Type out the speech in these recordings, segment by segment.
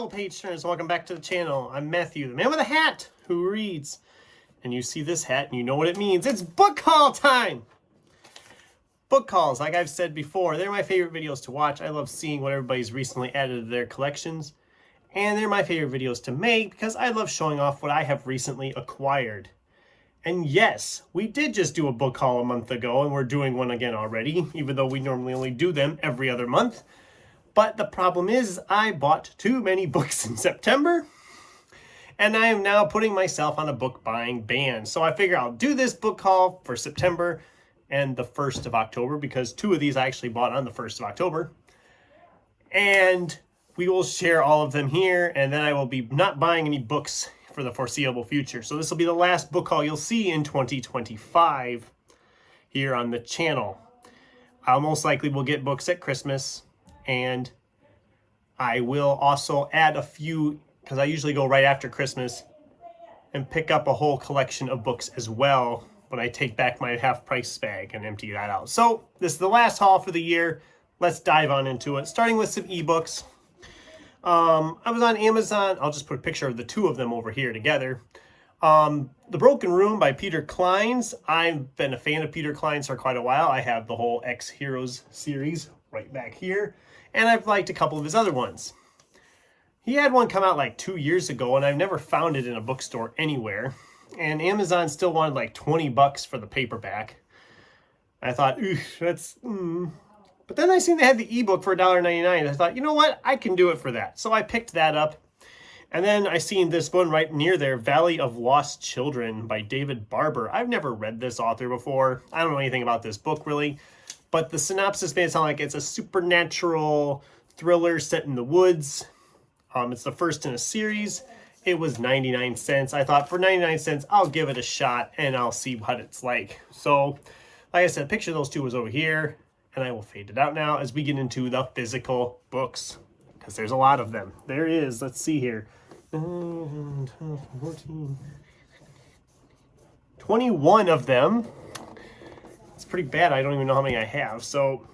Hello, page turners. Welcome back to the channel. I'm Matthew, the man with a hat who reads. And you see this hat and you know what it means. It's book haul time! Book hauls, like I've said before, they're my favorite videos to watch. I love seeing what everybody's recently added to their collections. And they're my favorite videos to make because I love showing off what I have recently acquired. And yes, we did just do a book haul a month ago, and we're doing one again already, even though we normally only do them every other month. But the problem is I bought too many books in September, and I am now putting myself on a book buying ban. So I figure I'll do this book haul for September and the 1st of October, because two of these I actually bought on the 1st of October. And we will share all of them here, and then I will be not buying any books for the foreseeable future. So this will be the last book haul you'll see in 2025 here on the channel. I'll most likely will get books at Christmas, and I will also add a few, because I usually go right after Christmas and pick up a whole collection of books as well when I take back my half-price bag and empty that out. So this is the last haul for the year. Let's dive on into it, starting with some ebooks. I was on Amazon. I'll just put a picture of the two of them over here together. The Broken Room by Peter Clines. I've been a fan of Peter Clines for quite a while. I have the whole X-Heroes series right back here, and I've liked a couple of his other ones. He had one come out like 2 years ago, and I've never found it in a bookstore anywhere. And Amazon still wanted like 20 bucks for the paperback. I thought, that's... But then I seen they had the ebook for $1.99. I thought, you know what? I can do it for that. So I picked that up. And then I seen this one right near there, Valley of Lost Children by David Barber. I've never read this author before. I don't know anything about this book, really. But the synopsis made it sound like it's a supernatural thriller set in the woods. It's the first in a series. It was 99 cents. I thought for 99 cents, I'll give it a shot and I'll see what it's like. So, like I said, picture those two was over here. And I will fade it out now as we get into the physical books, because there's a lot of them. There is, let's see here. 21 of them. It's pretty bad. I don't even know how many I have. So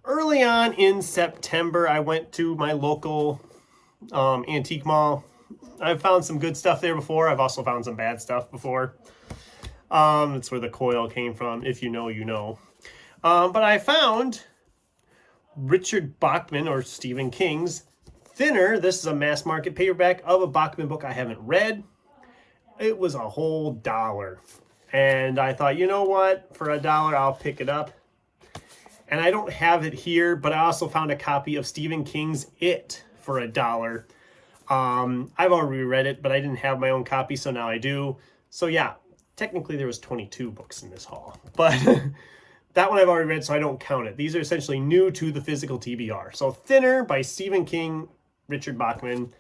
early on in September, I went to my local antique mall. I've found some good stuff there before. I've also found some bad stuff before. That's where the coil came from. If you know, you know. But I found Richard Bachman, or Stephen King's Thinner. This is a mass market paperback of a Bachman book I haven't read. It was a whole $1. And I thought, you know what? For $1, I'll pick it up. And I don't have it here, but I also found a copy of Stephen King's It for $1. I've already read it, but I didn't have my own copy, so now I do. So yeah, technically there was 22 books in this haul, but that one I've already read, so I don't count it. These are essentially new to the physical TBR. So Thinner by Stephen King, Richard Bachman.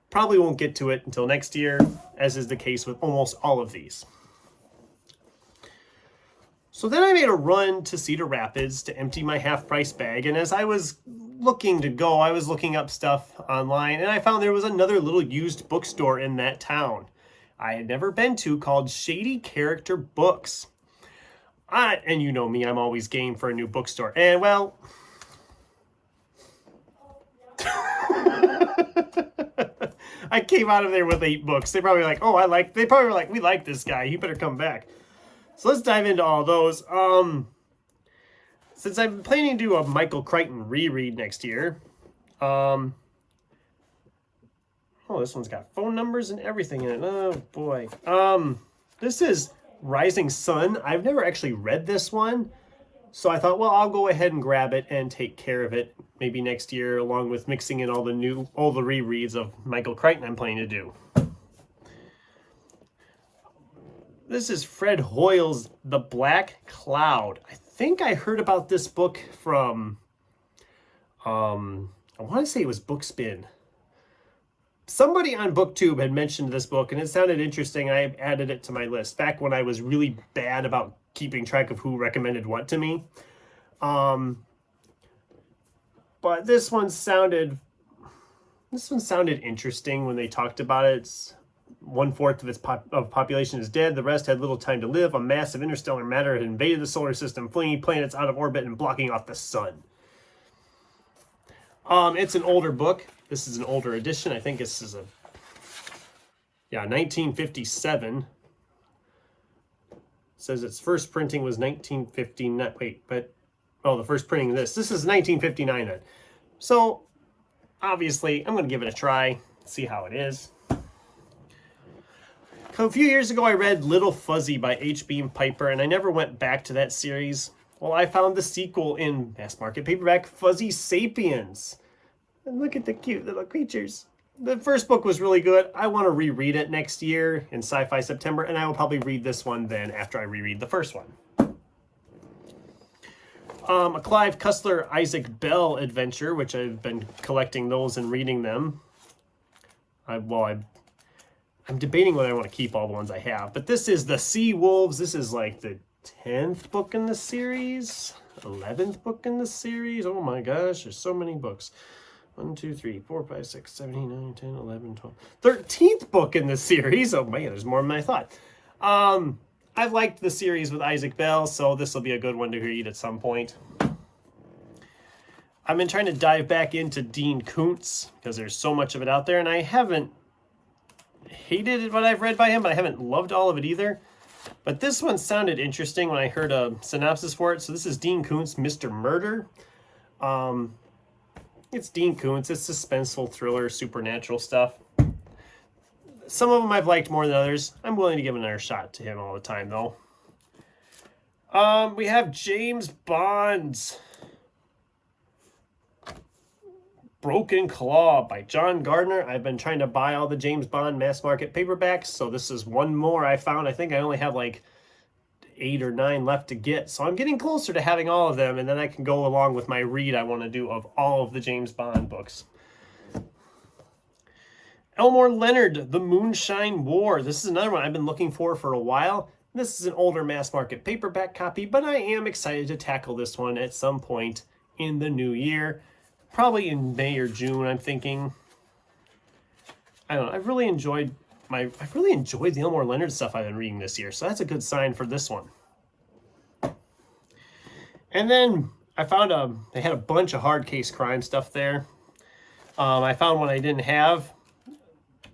Probably won't get to it until next year, as is the case with almost all of these. So then I made a run to Cedar Rapids to empty my half-price bag, and as I was looking to go, I was looking up stuff online, and I found there was another little used bookstore in that town I had never been to, called Shady Character Books. And you know me, I'm always game for a new bookstore. And well, I came out of there with 8 books. They probably were like, they probably were like, we like this guy, he better come back. So let's dive into all those. Since I'm planning to do a Michael Crichton reread next year, oh, this one's got phone numbers and everything in it. Oh, boy. This is Rising Sun. I've never actually read this one, so I thought, well, I'll go ahead and grab it and take care of it maybe next year, along with mixing in all the rereads of Michael Crichton I'm planning to do. This is Fred Hoyle's The Black Cloud. I think I heard about this book from, I want to say it was Bookspin. Somebody on BookTube had mentioned this book, and it sounded interesting. I added it to my list back when I was really bad about keeping track of who recommended what to me. But this one sounded interesting when they talked about it. It's 1/4 of its population is dead. The rest had little time to live. A mass of interstellar matter had invaded the solar system, flinging planets out of orbit and blocking off the sun. It's an older book. This is an older edition. I think this is 1957. It says its first printing was 1959. Wait, but the first printing of this is 1959 then. So obviously I'm going to give it a try, see how it is. A few years ago I read Little Fuzzy by H. Beam Piper, and I never went back to that series. Well, I found the sequel in mass market paperback, Fuzzy Sapiens. And look at the cute little creatures. The first book was really good. I want to reread it next year in Sci-Fi September, and I will probably read this one then after I reread the first one. A Clive Cussler, Isaac Bell adventure, which I've been collecting those and reading them. I'm debating whether I want to keep all the ones I have, but this is the Sea Wolves. This is like the 10th book in the series, 11th book in the series. Oh my gosh, there's so many books. 1, 2, 3, 4, 5, 6, 7, 8, 9, 10, 11, 12. 13th book in the series. Oh man, there's more than I thought. I've liked the series with Isaac Bell, so this will be a good one to read at some point. I've been trying to dive back into Dean Koontz because there's so much of it out there, and I haven't hated what I've read by him, but I haven't loved all of it either. But this one sounded interesting when I heard a synopsis for it. So this is Dean Koontz, Mr. Murder. It's Dean Koontz. It's suspenseful thriller, supernatural stuff. Some of them I've liked more than others. I'm willing to give another shot to him all the time, though. We have James Bond's Broken Claw by John Gardner. I've been trying to buy all the James Bond mass market paperbacks, so this is one more I found. I think I only have like 8 or 9 left to get, so I'm getting closer to having all of them, and then I can go along with my read I want to do of all of the James Bond books. Elmore Leonard, The Moonshine War. This is another one I've been looking for a while. This is an older mass market paperback copy, but I am excited to tackle this one at some point in the new year. Probably in May or June, I'm thinking. I don't know. I've really enjoyed the Elmore Leonard stuff I've been reading this year, so that's a good sign for this one. And then I found they had a bunch of hard case crime stuff there. I found one I didn't have.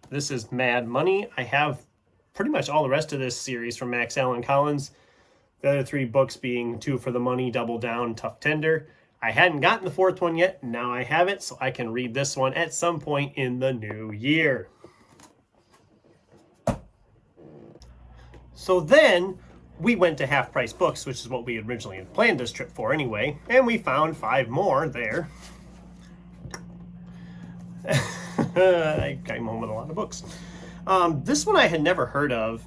This is Mad Money. I have pretty much all the rest of this series from Max Allan Collins. The other 3 books being Two for the Money, Double Down, Tough Tender. I hadn't gotten the 4th one yet. Now I have it, so I can read this one at some point in the new year. So then we went to Half Price Books, which is what we originally had planned this trip for anyway, and we found 5 more there. I came home with a lot of books. This one I had never heard of,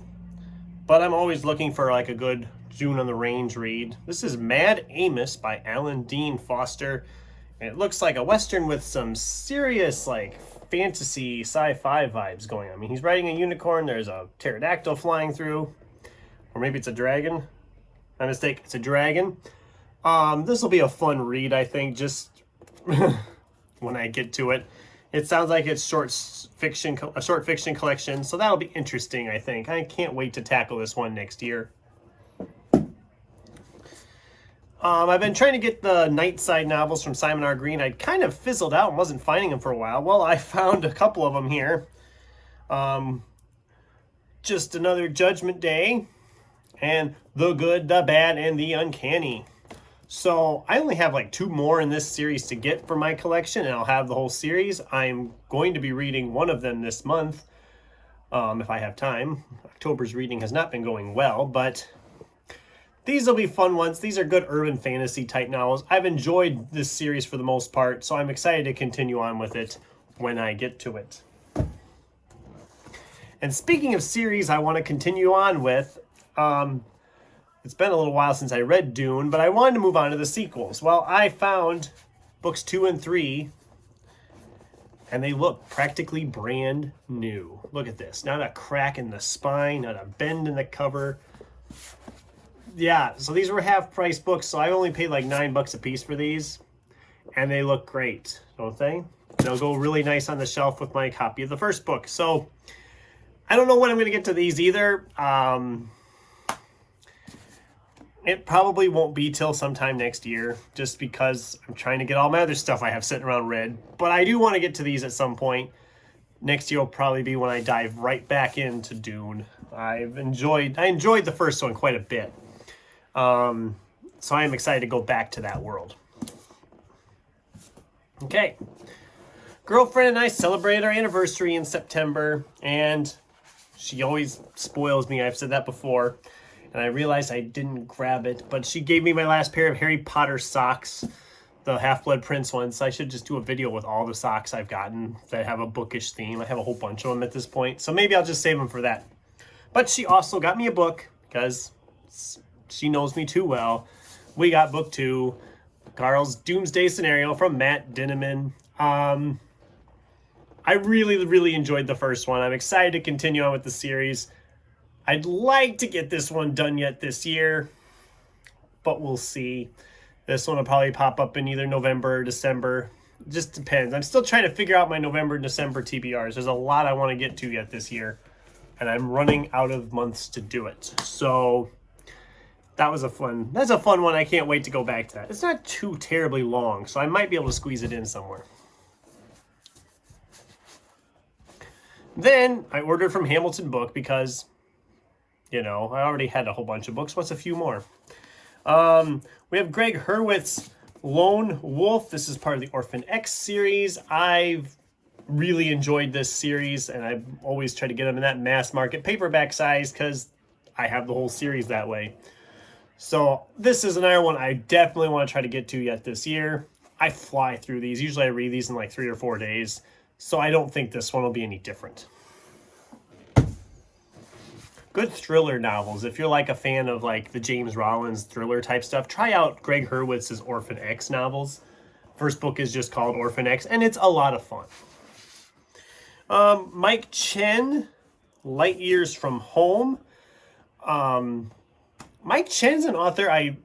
but I'm always looking for like a good June on the Range read. This is Mad Amos by Alan Dean Foster. And it looks like a Western with some serious like fantasy sci-fi vibes going on. I mean, he's riding a unicorn. There's a pterodactyl flying through. Or maybe it's a dragon. My mistake, it's a dragon. This will be a fun read, I think, just when I get to it. It sounds like it's a short fiction collection, so that'll be interesting, I think. I can't wait to tackle this one next year. I've been trying to get the Nightside novels from Simon R. Green. I'd kind of fizzled out and wasn't finding them for a while. Well, I found a couple of them here. Just Another Judgment Day, and The Good, the Bad, and the Uncanny. So I only have like 2 more in this series to get for my collection, and I'll have the whole series. I'm going to be reading one of them this month, if I have time. October's reading has not been going well, but these will be fun ones. These are good urban fantasy type novels. I've enjoyed this series for the most part, so I'm excited to continue on with it when I get to it. And speaking of series I want to continue on with, it's been a little while since I read Dune, but I wanted to move on to the sequels. Well, I found books 2 and 3, and they look practically brand new. Look at this. Not a crack in the spine, not a bend in the cover. Yeah, so these were half-price books, so I only paid like $9 a piece for these, and they look great, don't they? They'll go really nice on the shelf with my copy of the first book. So I don't know when I'm going to get to these either. It probably won't be till sometime next year, just because I'm trying to get all my other stuff I have sitting around read. But I do want to get to these at some point. Next year will probably be when I dive right back into Dune. I enjoyed the first one quite a bit. So I am excited to go back to that world. Okay. Girlfriend and I celebrated our anniversary in September, and she always spoils me. I've said that before. And I realized I didn't grab it, but she gave me my last pair of Harry Potter socks, the Half-Blood Prince ones. So I should just do a video with all the socks I've gotten that have a bookish theme. I have a whole bunch of them at this point, so maybe I'll just save them for that. But she also got me a book, because she knows me too well. We got book 2, Carl's Doomsday Scenario from Matt Dinniman. I really, really enjoyed the first one. I'm excited to continue on with the series. I'd like to get this one done yet this year, but we'll see. This one will probably pop up in either November or December. It just depends. I'm still trying to figure out my November and December TBRs. There's a lot I want to get to yet this year, and I'm running out of months to do it. So that's a fun one. I can't wait to go back to that. It's not too terribly long, so I might be able to squeeze it in somewhere. Then I ordered from Hamilton Book because, you know, I already had a whole bunch of books. What's a few more? We have Greg Hurwitz's Lone Wolf. This is part of the Orphan X series. I've really enjoyed this series, and I've always tried to get them in that mass market paperback size because I have the whole series that way. So this is another one I definitely want to try to get to yet this year. I fly through these. Usually I read these in like 3 or 4 days. So I don't think this one will be any different. Good thriller novels. If you're like a fan of like the James Rollins thriller type stuff, try out Greg Hurwitz's Orphan X novels. First book is just called Orphan X, and it's a lot of fun. Mike Chen, Light Years from Home. Mike Chen's an author I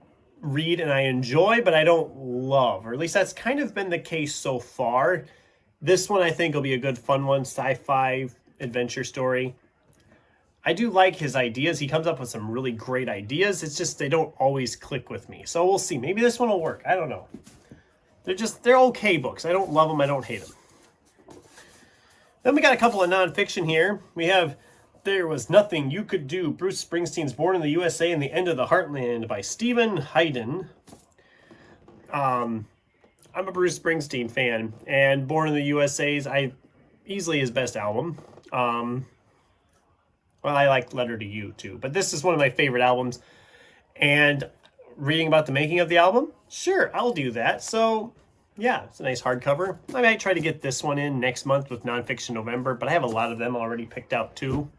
read and I enjoy, but I don't love, or at least that's kind of been the case so far. This one I think will be a good fun one, sci-fi adventure story. I do like his ideas. He comes up with some really great ideas. It's just they don't always click with me. So we'll see. Maybe this one will work. I don't know. They're okay books. I don't love them. I don't hate them. Then we got a couple of nonfiction here. We have There Was Nothing You Could Do, Bruce Springsteen's Born in the USA and the End of the Heartland by Stephen Hayden. I'm a Bruce Springsteen fan, and Born in the USA is easily his best album. Well, I like Letter to You too, but this is one of my favorite albums. And reading about the making of the album, sure, I'll do that. So yeah, it's a nice hardcover. I might try to get this one in next month with Nonfiction November, but I have a lot of them already picked out too.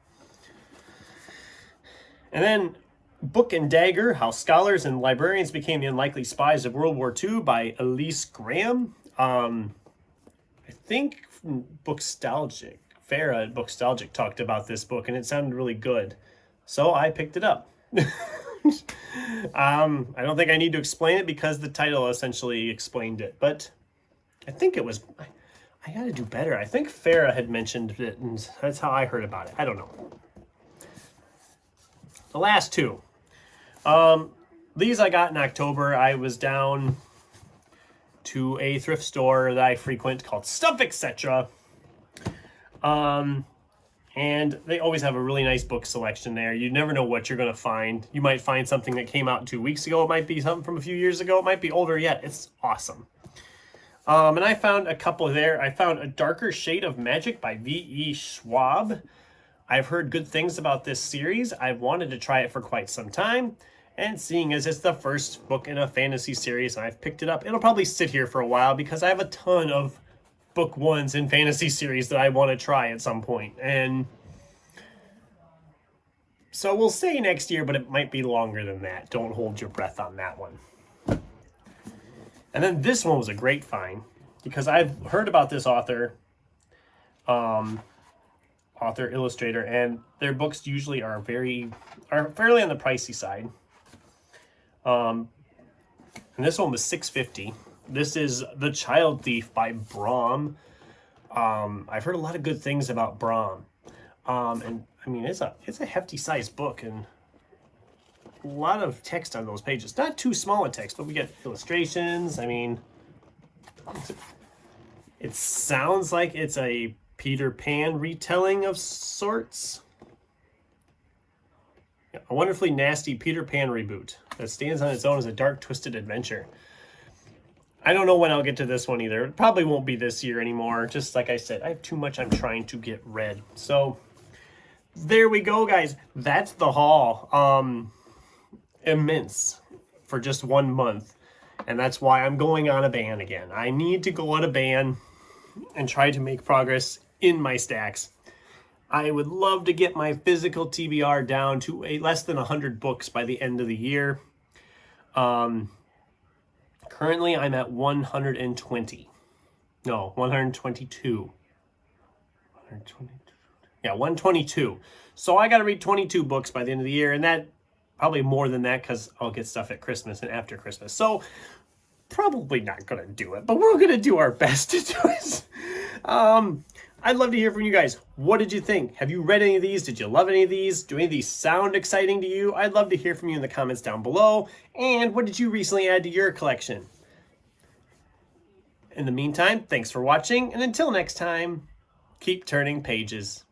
And then Book and Dagger, How Scholars and Librarians Became the Unlikely Spies of World War II by Elise Graham. I think Bookstalgic, Farah at Bookstalgic talked about this book, and it sounded really good. So I picked it up. I don't think I need to explain it because the title essentially explained it. But I think it was... I got to do better. I think Farah had mentioned it, and that's how I heard about it. I don't know. The last two. These I got in October. I was down to a thrift store that I frequent called Stuff Etc. And they always have a really nice book selection there. You never know what you're going to find. You might find something that came out 2 weeks ago. It might be something from a few years ago. It might be older yet. It's awesome. And I found a couple there. I found A Darker Shade of Magic by V.E. Schwab. I've heard good things about this series. I've wanted to try it for quite some time. And seeing as it's the first book in a fantasy series, and I've picked it up, it'll probably sit here for a while because I have a ton of book ones in fantasy series that I want to try at some point. And so we'll say next year, but it might be longer than that. Don't hold your breath on that one. And then this one was a great find because I've heard about this author, illustrator, and their books usually are fairly on the pricey side. And this one was $6.50. This is The Child Thief by Brom. I've heard a lot of good things about Brom. And I mean, it's a hefty sized book, and lot of text on those pages. Not too small a text, but we get illustrations. I mean, it sounds like it's a Peter Pan retelling of sorts. A wonderfully nasty Peter Pan reboot that stands on its own as a dark, twisted adventure. I don't know when I'll get to this one either. It probably won't be this year anymore. Just like I said, I have too much I'm trying to get read. So there we go, guys. That's the haul. Immense for just 1 month. And that's why I'm going on a ban again. I need to go on a ban and try to make progress in my stacks. I would love to get my physical TBR down to less than 100 books by the end of the year. Currently, I'm at 120. No, 122. 122. Yeah, 122. So I got to read 22 books by the end of the year, and that probably more than that because I'll get stuff at Christmas and after Christmas. So probably not going to do it, but we're going to do our best to do it. I'd love to hear from you guys. What did you think? Have you read any of these? Did you love any of these? Do any of these sound exciting to you? I'd love to hear from you in the comments down below. And what did you recently add to your collection? In the meantime, thanks for watching. And until next time, keep turning pages.